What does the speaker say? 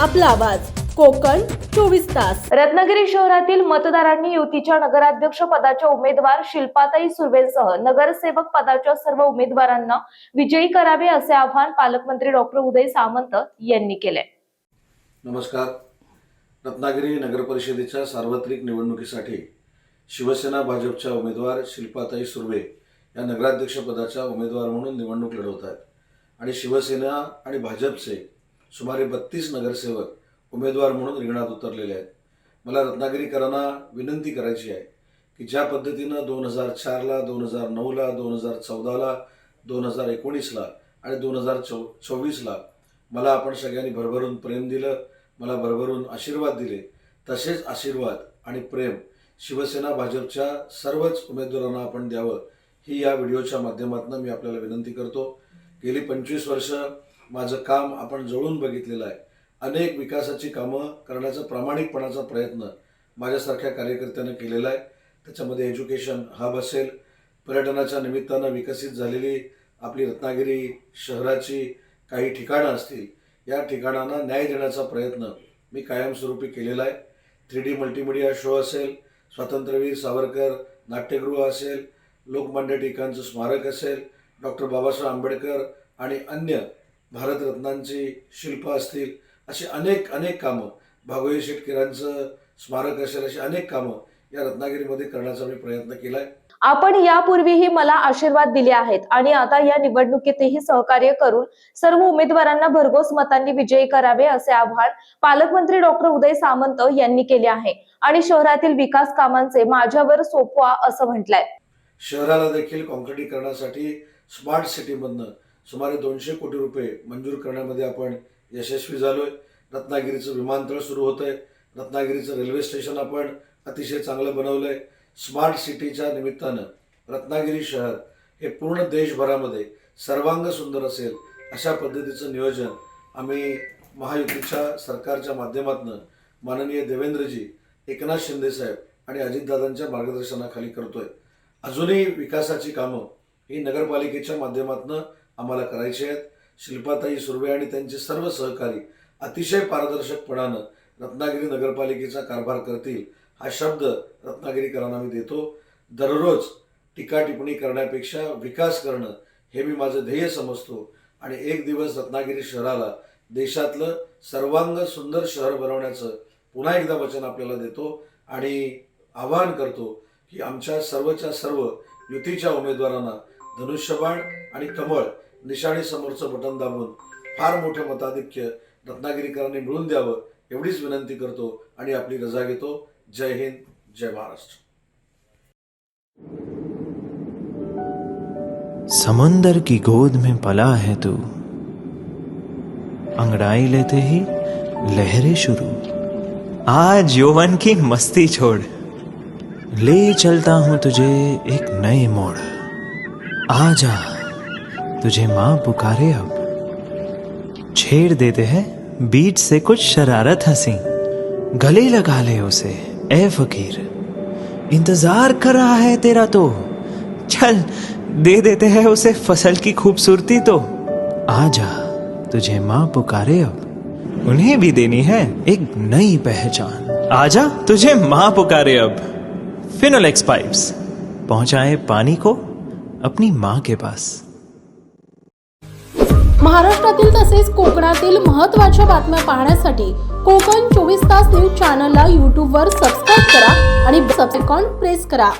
आपला आवाज कोकण 24 तास। रत्नागिरी शहरातील मतदारांनी युतीच्या नगराध्यक्ष पदाच्या उमेदवार शिल्पाताई सुर्वेसह नगरसेवक पदाच्या सर्व उमेदवारांना विजयी करावे असे आवाहन पालकमंत्री डॉक्टर उदय सामंत यांनी केले। नमस्कार। रत्नागिरी नगर परिषदेच्या सार्वत्रिक निवडणुकीसाठी शिवसेना भाजपच्या उमेदवार शिल्पाताई सुर्वे या नगराध्यक्ष पदाच्या उमेदवार म्हणून निवडणूक लढवत आहेत आणि शिवसेना आणि भाजपचे सुमारे 32 नगरसेवक उमेदवार म्हणून रिंगणात उतरलेले आहेत। मला रत्नागिरीकरांना विनंती करायची आहे की ज्या पद्धतीनं 2004ला 2009ला 2014ला 2019ला आणि 2024ला मला आपण सगळ्यांनी भरभरून प्रेम दिलं, मला भरभरून आशीर्वाद दिले, तसेच आशीर्वाद आणि प्रेम शिवसेना भाजपच्या सर्वच उमेदवारांना आपण द्यावं ही या व्हिडिओच्या माध्यमातून मी आपल्याला विनंती करतो। गेली 25 वर्ष माझं काम आपण जवळून बघितलेलं आहे। अनेक विकासाची कामं करण्याचा प्रामाणिकपणाचा प्रयत्न माझ्यासारख्या कार्यकर्त्यांनी केलेला आहे। त्याच्यामध्ये एज्युकेशन हब असेल, पर्यटनाच्या निमित्तानं विकसित झालेली आपली रत्नागिरी शहराची काही ठिकाणं असतील, या ठिकाणांना न्याय देण्याचा प्रयत्न मी कायमस्वरूपी केलेला आहे। 3D मल्टीमीडिया शो असेल, स्वातंत्र्यवीर सावरकर नाट्यगृह असेल, लोकमान्य टिळकांचं स्मारक असेल, डॉक्टर बाबासाहेब आंबेडकर आणि अन्य भारतरत्नांची शिल्प असतील, अशी अनेक कामं, भागोजी शेटकरांचं स्मारक असेल, अशी अनेक कामं या रत्नागिरीमध्ये करण्याचा मी प्रयत्न केलाय। आपण यापूर्वीही मला आशीर्वाद दिले आहेत आणि आता या निवडणुकीतही सहकार्य करून सर्व उमेदवारांना भरघोस मतांनी विजयी करावे असे आवाहन पालकमंत्री डॉक्टर उदय सामंत यांनी केले आहे आणि शहरातील विकास कामांचे माझ्यावर सोपवा असं म्हटलंय। शहराला देखील काँक्रिटीकरणासाठी स्मार्ट सिटीमधनं सुमारे 200 कोटी रुपये मंजूर करण्यामध्ये आपण यशस्वी झालोय। रत्नागिरीचं विमानतळ सुरू होतंय, रत्नागिरीचं रेल्वे स्टेशन आपण अतिशय चांगलं बनवलंय। स्मार्ट सिटीच्या निमित्तानं रत्नागिरी शहर हे पूर्ण देशभरामध्ये सर्वांग सुंदर असेल अशा पद्धतीचं नियोजन आम्ही महायुतीच्या सरकारच्या माध्यमातून माननीय देवेंद्रजी, एकनाथ शिंदे साहेब आणि अजितदादांच्या मार्गदर्शनाखाली करतोय। अजूनही विकासाची कामं ही नगरपालिकेच्या माध्यमातून आम्हाला करायची आहेत। शिल्पाताई सुर्वे आणि त्यांचे सर्व सहकारी अतिशय पारदर्शकपणानं रत्नागिरी नगरपालिकेचा कारभार करतील हा शब्द रत्नागिरीकरांना मी देतो। दररोज टीका टिप्पणी करण्यापेक्षा विकास करणं हे मी माझं ध्येय समजतो आणि एक दिवस रत्नागिरी शहराला देशातलं सर्वांग सुंदर शहर बनवण्याचं पुन्हा एकदा वचन आपल्याला देतो आणि आवाहन करतो की आमच्या सर्वच्या सर्व युतीच्या उमेदवारांना धनुष्यबाण आणि कमळ निशाणी समोरचं बटन दाबून फार मोठं मताधिक्य रत्नागिरीकरांनी मिळवून द्यावं एवढीच विनंती करतो आणि आपली रजा घेतो। जय हिंद, जय महाराष्ट्र। समंदर की गोद में पला है तू, अंगड़ाई लेते ही लहरें शुरू। आज यौवन की मस्ती छोड़, ले चलता हूं तुझे एक नए मोड़। आजा तुझे माँ पुकारे अब, छेड़ देते हैं बीच से कुछ शरारत हंसी। गले लगा ले उसे ए फकीर, इंतजार कर रहा है तेरा तो, चल दे देते हैं उसे फसल की खूबसूरती तो। आजा तुझे माँ पुकारे अब, उन्हें भी देनी है एक नई पहचान। आजा तुझे माँ पुकारे अब। फिनोलेक्स पाइप्स पहुंचाए पानी को अपनी माँ के पास। महाराष्ट्रातील तसेच कोकणातील महत्त्वाच्या बातम्या पाहण्यासाठी कोकण 24 तास न्यूज चॅनलला YouTube वर सबस्क्राइब करा आणि बेल आयकॉन प्रेस करा।